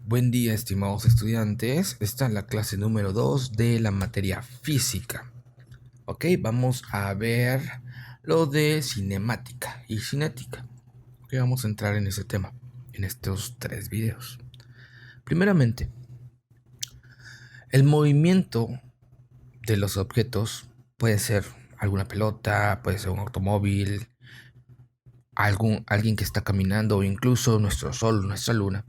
Buen día, estimados estudiantes. Esta es la clase número 2 de la materia física. Ok, vamos a ver lo de cinemática y cinética. Ok, vamos a entrar en ese tema en estos 3 videos. Primeramente, el movimiento de los objetos puede ser alguna pelota, puede ser un automóvil, alguien que está caminando o incluso nuestro sol, nuestra luna.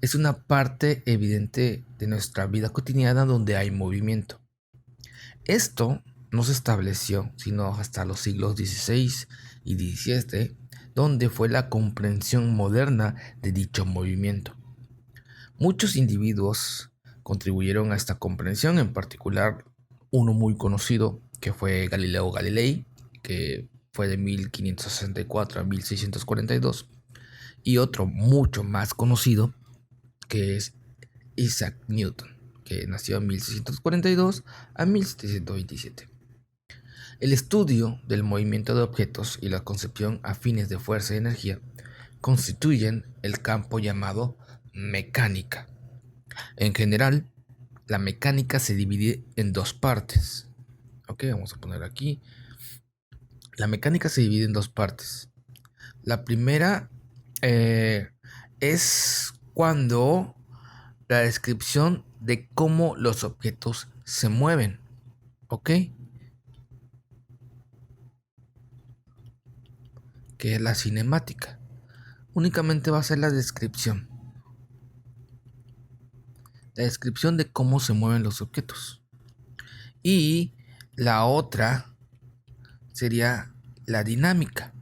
Es una parte evidente de nuestra vida cotidiana donde hay movimiento. Esto no se estableció sino hasta los siglos XVI y XVII, donde fue la comprensión moderna de dicho movimiento. Muchos individuos contribuyeron a esta comprensión, en particular uno muy conocido que fue Galileo Galilei, que fue de 1564 a 1642, y otro mucho más conocido que es Isaac Newton, que nació en 1642 a 1727. El estudio del movimiento de objetos y la concepción afines de fuerza y energía constituyen el campo llamado mecánica. En general, la mecánica se divide en dos partes. Ok, vamos a poner aquí. La mecánica se divide en dos partes. La primera es cuando la descripción de cómo los objetos se mueven. ¿Ok? Que es la cinemática. Únicamente va a ser la descripción. La descripción de cómo se mueven los objetos. Y la otra sería la dinámica.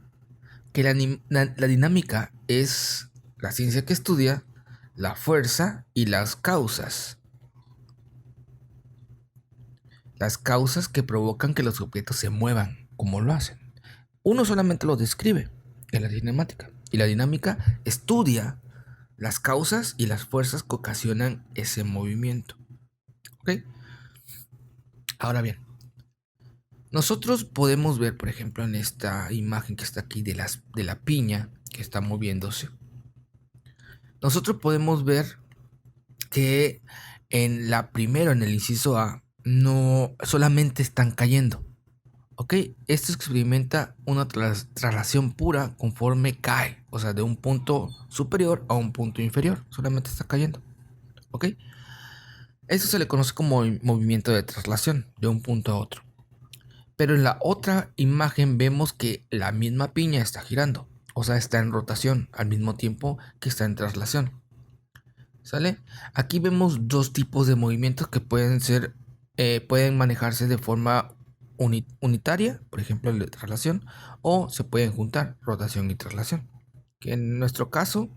Que la dinámica es la ciencia que estudia la fuerza y las causas. Las causas que provocan que los objetos se muevan, como lo hacen. Uno solamente lo describe, que es la cinemática. Y la dinámica estudia las causas y las fuerzas que ocasionan ese movimiento. ¿Ok? Ahora bien, nosotros podemos ver, por ejemplo, en esta imagen que está aquí de la piña que está moviéndose. Nosotros podemos ver que en el inciso A, no solamente están cayendo. ¿Ok? Esto experimenta una traslación pura conforme cae, o sea, de un punto superior a un punto inferior, solamente está cayendo. ¿Ok? Esto se le conoce como movimiento de traslación de un punto a otro. Pero en la otra imagen vemos que la misma piña está girando, o sea, está en rotación al mismo tiempo que está en traslación. ¿Sale? Aquí vemos dos tipos de movimientos que pueden manejarse de forma unitaria, por ejemplo el de traslación, o se pueden juntar, rotación y traslación. Que en nuestro caso,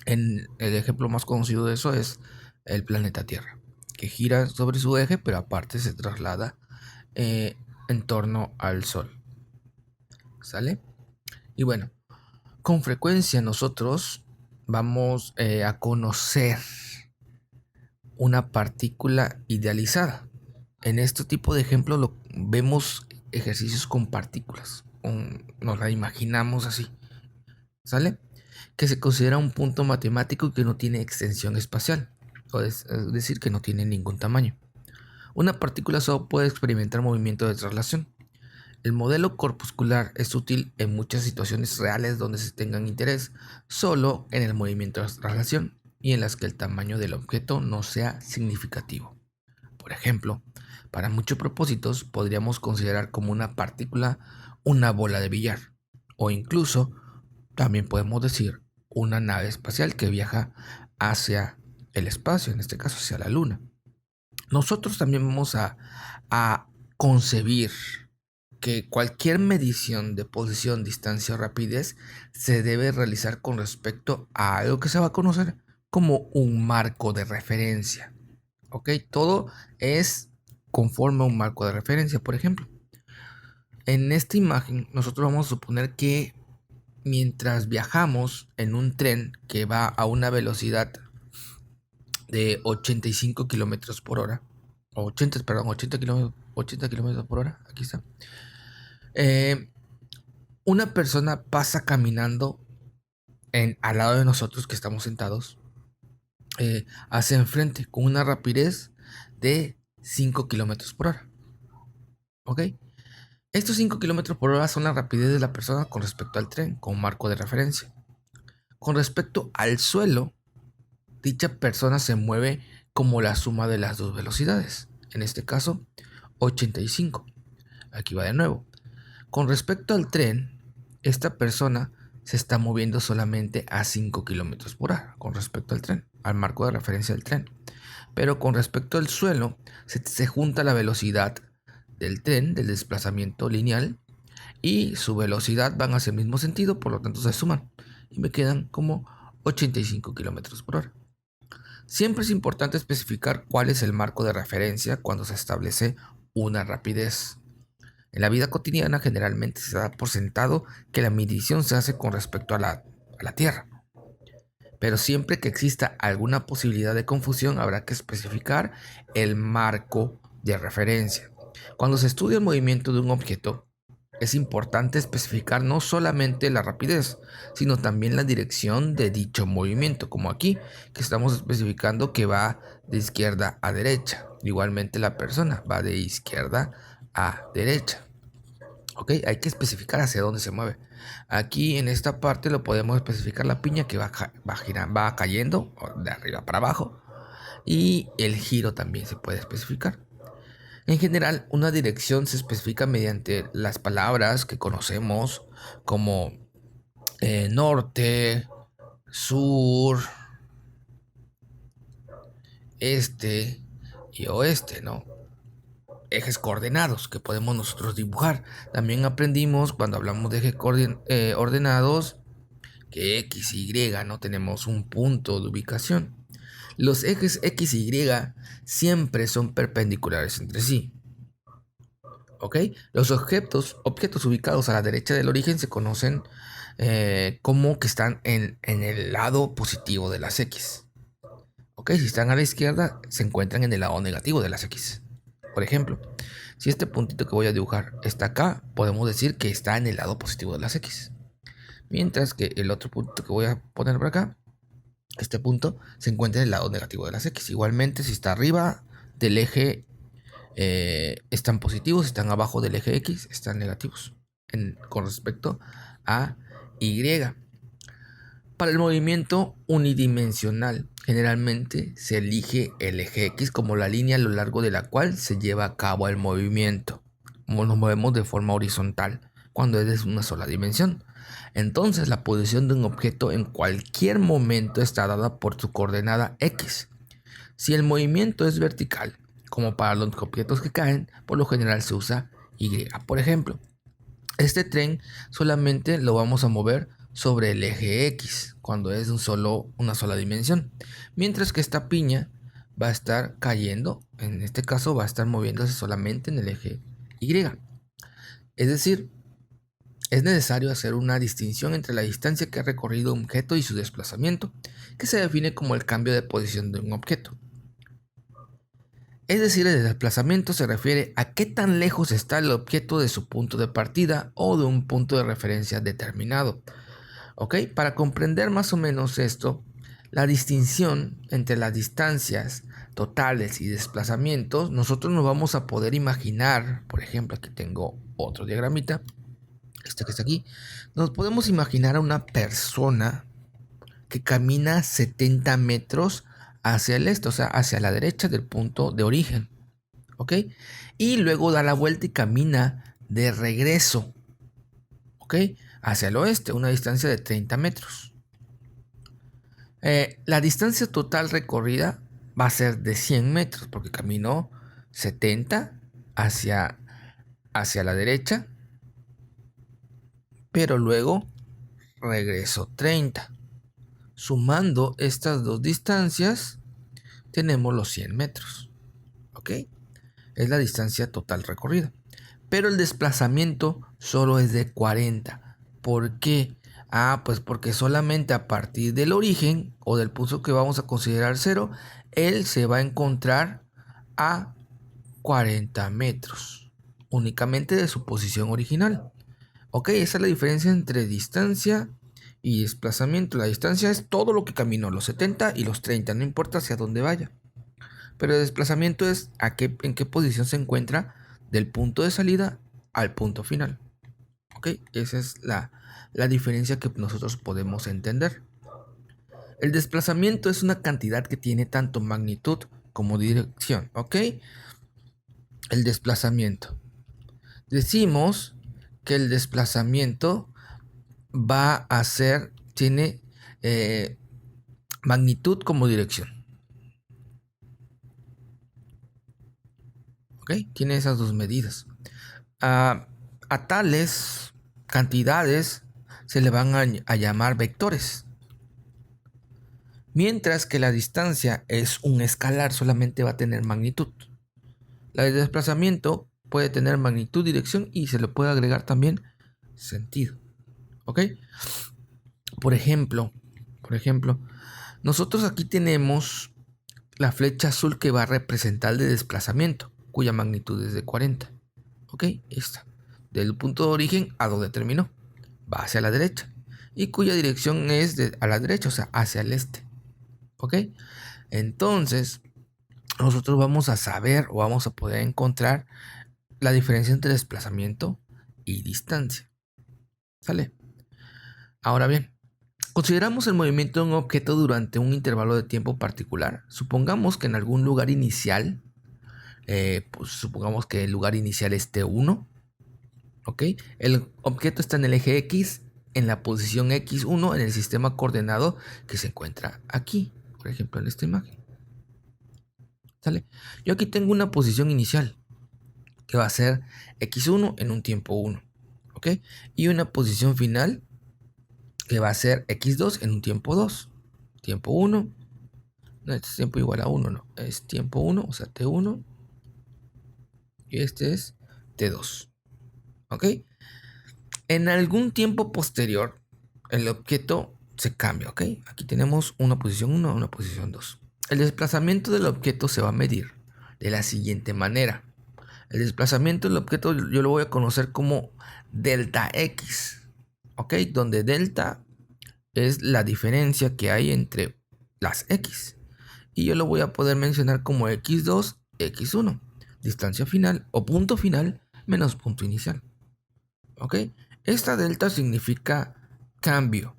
en el ejemplo más conocido de eso es el planeta Tierra, que gira sobre su eje, pero aparte se traslada en torno al Sol. ¿Sale? Y bueno, con frecuencia nosotros vamos a conocer una partícula idealizada. En este tipo de ejemplo vemos ejercicios con partículas. Nos la imaginamos así. ¿Sale? Que se considera un punto matemático que no tiene extensión espacial. Es decir, que no tiene ningún tamaño. Una partícula solo puede experimentar movimiento de traslación. El modelo corpuscular es útil en muchas situaciones reales donde se tengan interés solo en el movimiento de traslación y en las que el tamaño del objeto no sea significativo. Por ejemplo, para muchos propósitos podríamos considerar como una partícula una bola de billar, o incluso también podemos decir una nave espacial que viaja hacia el espacio, en este caso hacia la luna. Nosotros también vamos a concebir que cualquier medición de posición, distancia o rapidez se debe realizar con respecto a algo que se va a conocer como un marco de referencia. ¿Ok? Todo es conforme a un marco de referencia. Por ejemplo, en esta imagen nosotros vamos a suponer que mientras viajamos en un tren que va a una velocidad de 85 kilómetros por hora, o 80, perdón, 80 kilómetros por hora, aquí está. Una persona pasa caminando al lado de nosotros que estamos sentados hacia enfrente con una rapidez de 5 kilómetros por hora. ¿Ok? Estos 5 kilómetros por hora son la rapidez de la persona con respecto al tren, como marco de referencia. Con respecto al suelo, dicha persona se mueve como la suma de las dos velocidades. En este caso, 85. Aquí va de nuevo. Con respecto al tren, esta persona se está moviendo solamente a 5 kilómetros por hora con respecto al tren, al marco de referencia del tren. Pero con respecto al suelo, se junta la velocidad del tren, del desplazamiento lineal, y su velocidad van hacia el mismo sentido, por lo tanto se suman. Y me quedan como 85 kilómetros por hora. Siempre es importante especificar cuál es el marco de referencia cuando se establece una rapidez. En la vida cotidiana generalmente se da por sentado que la medición se hace con respecto a la Tierra. Pero siempre que exista alguna posibilidad de confusión habrá que especificar el marco de referencia. Cuando se estudia el movimiento de un objeto, es importante especificar no solamente la rapidez, sino también la dirección de dicho movimiento, como aquí, que estamos especificando que va de izquierda a derecha. Igualmente la persona va de izquierda a derecha. ¿Ok? Hay que especificar hacia dónde se mueve. Aquí en esta parte lo podemos especificar la piña que va cayendo de arriba para abajo. Y el giro también se puede especificar. En general, una dirección se especifica mediante las palabras que conocemos como norte, sur, este y oeste, ¿no? Ejes coordenados que podemos nosotros dibujar. También aprendimos cuando hablamos de ejes ordenados que X y Y no tenemos un punto de ubicación. Los ejes X y Y siempre son perpendiculares entre sí. ¿Ok? Los objetos ubicados a la derecha del origen se conocen como que están en el lado positivo de las X. ¿Ok? Si están a la izquierda, se encuentran en el lado negativo de las X. Por ejemplo, si este puntito que voy a dibujar está acá, podemos decir que está en el lado positivo de las X. Mientras que el otro punto que voy a poner por acá, este punto, se encuentra en el lado negativo de las X. Igualmente, si está arriba del eje, están positivos, si están abajo del eje X, están negativos con respecto a Y. Para el movimiento unidimensional, generalmente se elige el eje X como la línea a lo largo de la cual se lleva a cabo el movimiento. Como nos movemos de forma horizontal cuando es de una sola dimensión. Entonces la posición de un objeto en cualquier momento está dada por su coordenada X. Si el movimiento es vertical, como para los objetos que caen, por lo general se usa Y. Por ejemplo, este tren solamente lo vamos a mover sobre el eje X cuando es una sola dimensión, mientras que esta piña va a estar cayendo, en este caso va a estar moviéndose solamente en el eje Y. Es decir, es necesario hacer una distinción entre la distancia que ha recorrido un objeto y su desplazamiento, que se define como el cambio de posición de un objeto. Es decir, el desplazamiento se refiere a qué tan lejos está el objeto de su punto de partida o de un punto de referencia determinado. ¿Ok? Para comprender más o menos esto, la distinción entre las distancias totales y desplazamientos, nosotros nos vamos a poder imaginar, por ejemplo, aquí tengo otro diagramita, este que está aquí, nos podemos imaginar a una persona que camina 70 metros hacia el este, o sea, hacia la derecha del punto de origen, ¿ok? Y luego da la vuelta y camina de regreso, ¿ok? Hacia el oeste, una distancia de 30 metros. La distancia total recorrida va a ser de 100 metros, porque caminó 70 hacia la derecha, pero luego regresó 30. Sumando estas dos distancias, tenemos los 100 metros. ¿Ok? Es la distancia total recorrida. Pero el desplazamiento solo es de 40. ¿Por qué? Pues porque solamente a partir del origen o del punto que vamos a considerar cero, él se va a encontrar a 40 metros. Únicamente de su posición original. ¿Ok? Esa es la diferencia entre distancia Y desplazamiento, la distancia es todo lo que caminó, los 70 y los 30, no importa hacia dónde vaya. Pero el desplazamiento es en qué posición se encuentra del punto de salida al punto final. ¿Ok? Esa es la diferencia que nosotros podemos entender. El desplazamiento es una cantidad que tiene tanto magnitud como dirección. ¿Ok? El desplazamiento. Decimos que el desplazamiento tiene magnitud como dirección. ¿Ok? Tiene esas dos medidas. A tales cantidades se le van a llamar vectores. Mientras que la distancia es un escalar, solamente va a tener magnitud. La de desplazamiento puede tener magnitud, dirección y se le puede agregar también sentido. ¿Ok? Por ejemplo, nosotros aquí tenemos la flecha azul que va a representar el de desplazamiento, cuya magnitud es de 40. ¿Ok? Esta. Del punto de origen a donde terminó. Va hacia la derecha. Y cuya dirección es a la derecha, o sea, hacia el este. ¿Ok? Entonces, nosotros vamos a saber o vamos a poder encontrar la diferencia entre desplazamiento y distancia. ¿Sale? Ahora bien, consideramos el movimiento de un objeto durante un intervalo de tiempo particular. Supongamos que en algún lugar inicial, pues supongamos que el lugar inicial es T1. ¿Ok? El objeto está en el eje X, en la posición X1 en el sistema coordenado que se encuentra aquí, por ejemplo en esta imagen. ¿Sale? Yo aquí tengo una posición inicial que va a ser X1 en un tiempo 1. ¿Ok? Y una posición final que va a ser X2 en un tiempo 2. Tiempo 1. No, este es tiempo igual a 1, no. Es tiempo 1, o sea, T1. Y este es T2. ¿Ok? En algún tiempo posterior, el objeto se cambia, ¿ok? Aquí tenemos una posición 1, una posición 2. El desplazamiento del objeto se va a medir de la siguiente manera. El desplazamiento del objeto yo lo voy a conocer como delta X, ¿ok? Donde delta es la diferencia que hay entre las X. Y yo lo voy a poder mencionar como X2, X1. Distancia final o punto final menos punto inicial. ¿Ok? Esta delta significa cambio.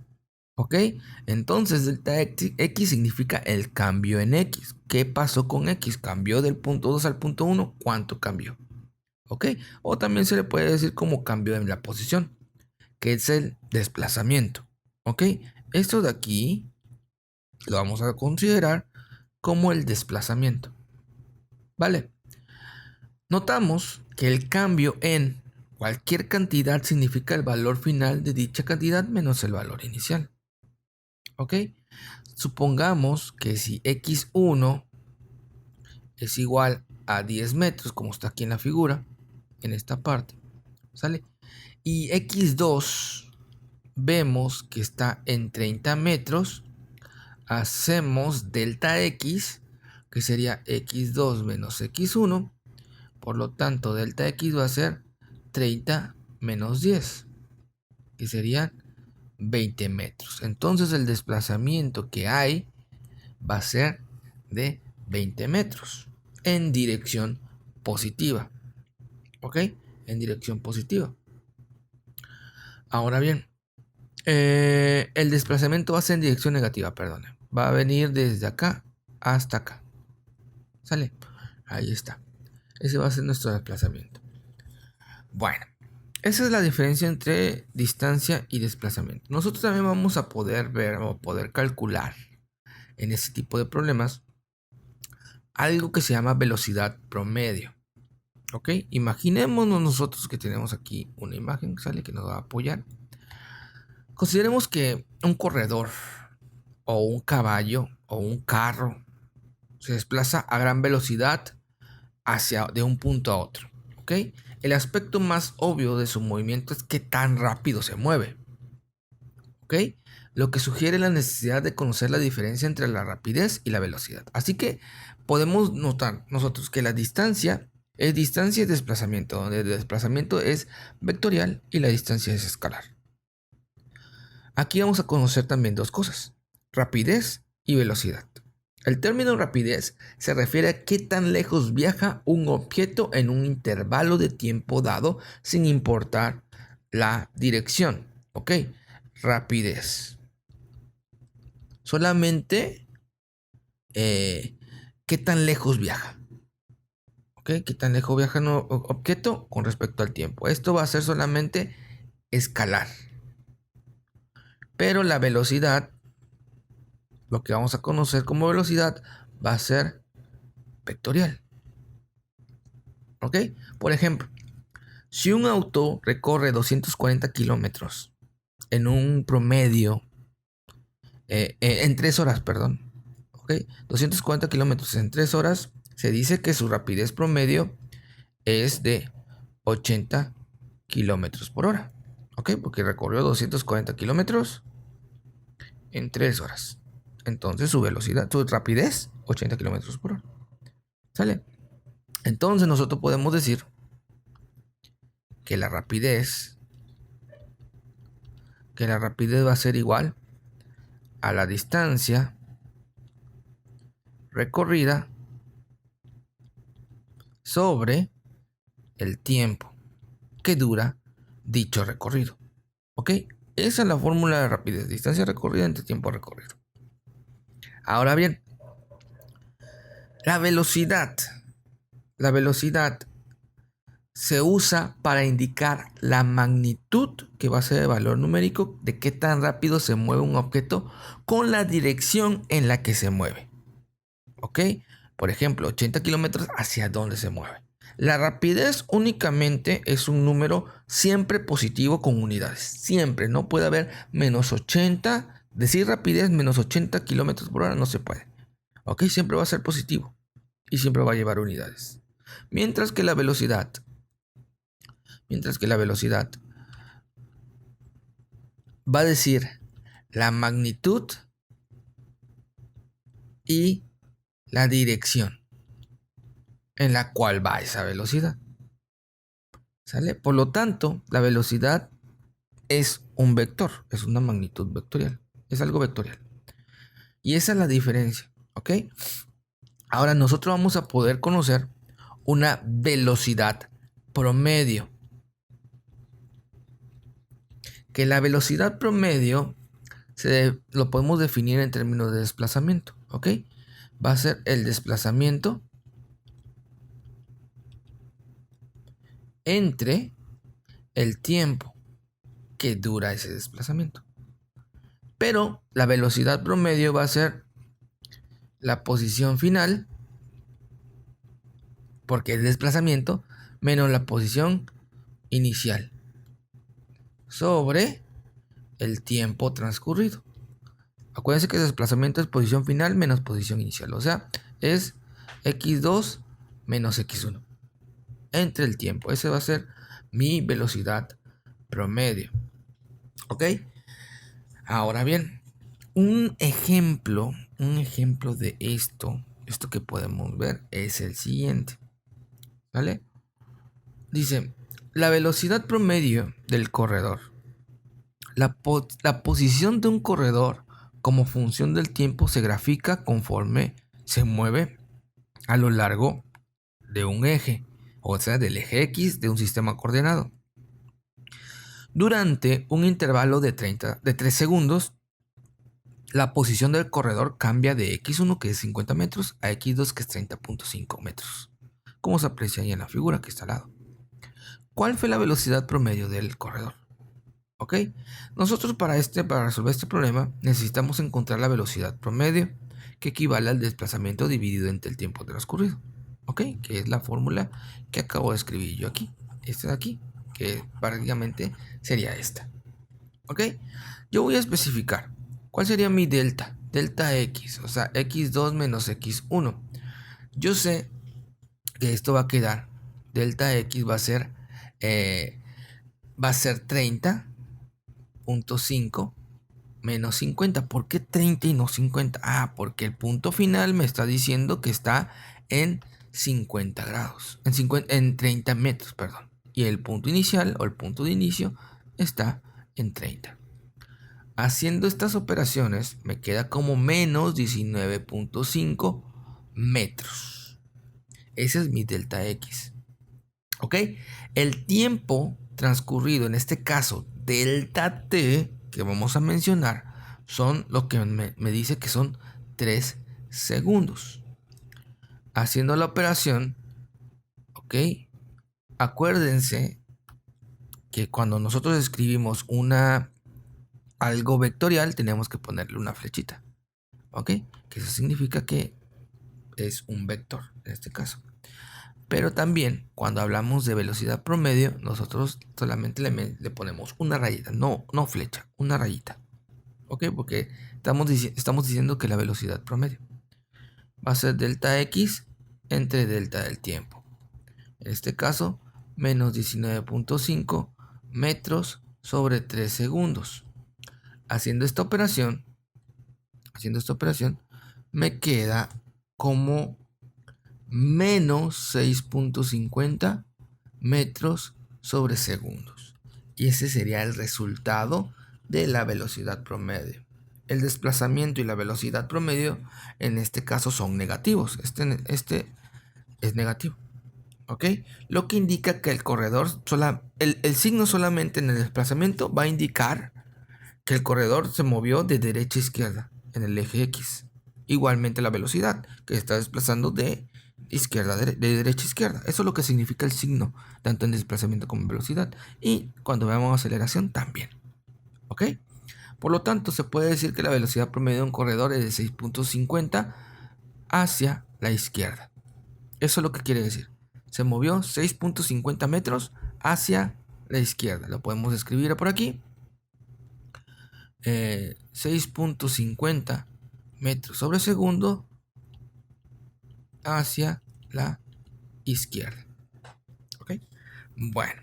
¿Ok? Entonces delta X significa el cambio en X. ¿Qué pasó con X? ¿Cambió del punto 2 al punto 1? ¿Cuánto cambió? ¿Ok? O también se le puede decir como cambio en la posición, que es el desplazamiento. ¿Ok? Esto de aquí lo vamos a considerar como el desplazamiento. ¿Vale? Notamos que el cambio en cualquier cantidad significa el valor final de dicha cantidad menos el valor inicial. ¿Ok? Supongamos que si x1 es igual a 10 metros, como está aquí en la figura, en esta parte, ¿sale? Y x2 vemos que está en 30 metros, hacemos delta x, que sería x2 menos x1, por lo tanto delta x va a ser 30 menos 10, que serían 20 metros. Entonces el desplazamiento que hay va a ser de 20 metros en dirección positiva. ¿Ok? En dirección positiva. Ahora bien, el desplazamiento va a ser en dirección negativa, perdón. Va a venir desde acá hasta acá. ¿Sale? Ahí está. Ese va a ser nuestro desplazamiento. Bueno, esa es la diferencia entre distancia y desplazamiento. Nosotros también vamos a poder ver o poder calcular en este tipo de problemas algo que se llama velocidad promedio. ¿Ok? Imaginémonos nosotros que tenemos aquí una imagen, ¿sale? Que nos va a apoyar. Consideremos que un corredor o un caballo o un carro se desplaza a gran velocidad de un punto a otro. ¿Ok? El aspecto más obvio de su movimiento es qué tan rápido se mueve. ¿Ok? Lo que sugiere la necesidad de conocer la diferencia entre la rapidez y la velocidad. Así que podemos notar nosotros que la distancia es distancia y desplazamiento, donde el desplazamiento es vectorial y la distancia es escalar. Aquí vamos a conocer también dos cosas: rapidez y velocidad. El término rapidez se refiere a qué tan lejos viaja un objeto en un intervalo de tiempo dado sin importar la dirección. ¿Ok? Rapidez. Solamente qué tan lejos viaja. ¿Ok? Qué tan lejos viaja un objeto con respecto al tiempo. Esto va a ser solamente escalar. Pero la velocidad, lo que vamos a conocer como velocidad, va a ser vectorial. ¿Ok? Por ejemplo, si un auto recorre 240 kilómetros en un promedio, en 3 horas, perdón. ¿Ok? 240 kilómetros en 3 horas, se dice que su rapidez promedio es de 80 kilómetros por hora. ¿Ok? Porque recorrió 240 kilómetros en 3 horas. Entonces su velocidad, su rapidez, 80 kilómetros por hora. ¿Sale? Entonces nosotros podemos decir que la rapidez va a ser igual a la distancia recorrida sobre el tiempo que dura dicho recorrido. ¿Ok? Esa es la fórmula de rapidez: distancia recorrida entre tiempo recorrido. Ahora bien, la velocidad se usa para indicar la magnitud, que va a ser el valor numérico de qué tan rápido se mueve un objeto con la dirección en la que se mueve. ¿Ok? Por ejemplo, 80 kilómetros, ¿hacia dónde se mueve? La rapidez únicamente es un número siempre positivo con unidades. Siempre, no puede haber menos 80. Decir rapidez menos 80 kilómetros por hora no se puede. ¿Ok? Siempre va a ser positivo y siempre va a llevar unidades. Mientras que la velocidad va a decir la magnitud y la dirección en la cual va esa velocidad. ¿Sale? Por lo tanto, la velocidad es un vector, es una magnitud vectorial, es algo vectorial. Y esa es la diferencia, ¿ok? Ahora nosotros vamos a poder conocer una velocidad promedio. Que la velocidad promedio lo podemos definir en términos de desplazamiento, ¿ok? Va a ser el desplazamiento entre el tiempo que dura ese desplazamiento. Pero la velocidad promedio va a ser la posición final, porque es desplazamiento, menos la posición inicial, sobre el tiempo transcurrido. Acuérdense que el desplazamiento es posición final menos posición inicial. O sea, es x2 menos x1 entre el tiempo. Ese va a ser mi velocidad promedio. ¿Ok? Ahora bien, un ejemplo de esto que podemos ver es el siguiente. ¿Vale? Dice, la velocidad promedio del corredor. La posición de un corredor como función del tiempo se grafica conforme se mueve a lo largo de un eje, o sea, del eje X de un sistema coordenado. Durante un intervalo de 3 segundos, la posición del corredor cambia de x1, que es 50 metros, a x2, que es 30.5 metros, como se aprecia ahí en la figura que está al lado. ¿Cuál fue la velocidad promedio del corredor? ¿Ok? Nosotros para resolver este problema necesitamos encontrar la velocidad promedio, que equivale al desplazamiento dividido entre el tiempo transcurrido. ¿Ok? Que es la fórmula que acabo de escribir yo aquí. Esta de aquí, que prácticamente sería esta. ¿Ok? Yo voy a especificar cuál sería mi delta. Delta X, o sea, X2 menos X1. Yo sé que esto va a quedar. Delta X va a ser 30.5 menos 50. ¿Por qué 30 y no 50? Ah, porque el punto final me está diciendo que está en 50 grados. En 30 metros, perdón. Y el punto inicial o el punto de inicio está en 30. Haciendo estas operaciones me queda como menos 19.5 metros. Ese es mi delta X. ¿Ok? El tiempo transcurrido, en este caso delta T, que vamos a mencionar, son lo que me dice que son 3 segundos. Haciendo la operación, ¿ok? Acuérdense que cuando nosotros escribimos algo vectorial, tenemos que ponerle una flechita, ¿ok? Que eso significa que es un vector en este caso. Pero también cuando hablamos de velocidad promedio, nosotros solamente le ponemos una rayita, no flecha, una rayita, ¿ok? Porque estamos diciendo que la velocidad promedio va a ser delta X entre delta del tiempo. En este caso, menos 19.5 metros sobre 3 segundos. Haciendo esta operación, me queda como menos 6.50 metros sobre segundos. Y ese sería el resultado de la velocidad promedio. El desplazamiento y la velocidad promedio en este caso son negativos. Este es negativo. ¿Ok? Lo que indica que el corredor, el signo solamente en el desplazamiento va a indicar que el corredor se movió de derecha a izquierda en el eje X. Igualmente la velocidad, que está desplazando de derecha a izquierda. Eso es lo que significa el signo, tanto en desplazamiento como en velocidad. Y cuando veamos aceleración también. ¿Ok? Por lo tanto, se puede decir que la velocidad promedio de un corredor es de 6.50 hacia la izquierda. Eso es lo que quiere decir. Se movió 6.50 metros hacia la izquierda. Lo podemos escribir por aquí. 6.50 metros sobre segundo hacia la izquierda. ¿Ok? Bueno.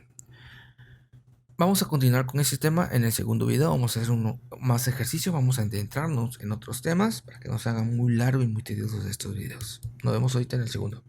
Vamos a continuar con este tema en el segundo video. Vamos a hacer más ejercicio. Vamos a adentrarnos en otros temas para que no se hagan muy largos y muy tediosos estos videos. Nos vemos ahorita en el segundo.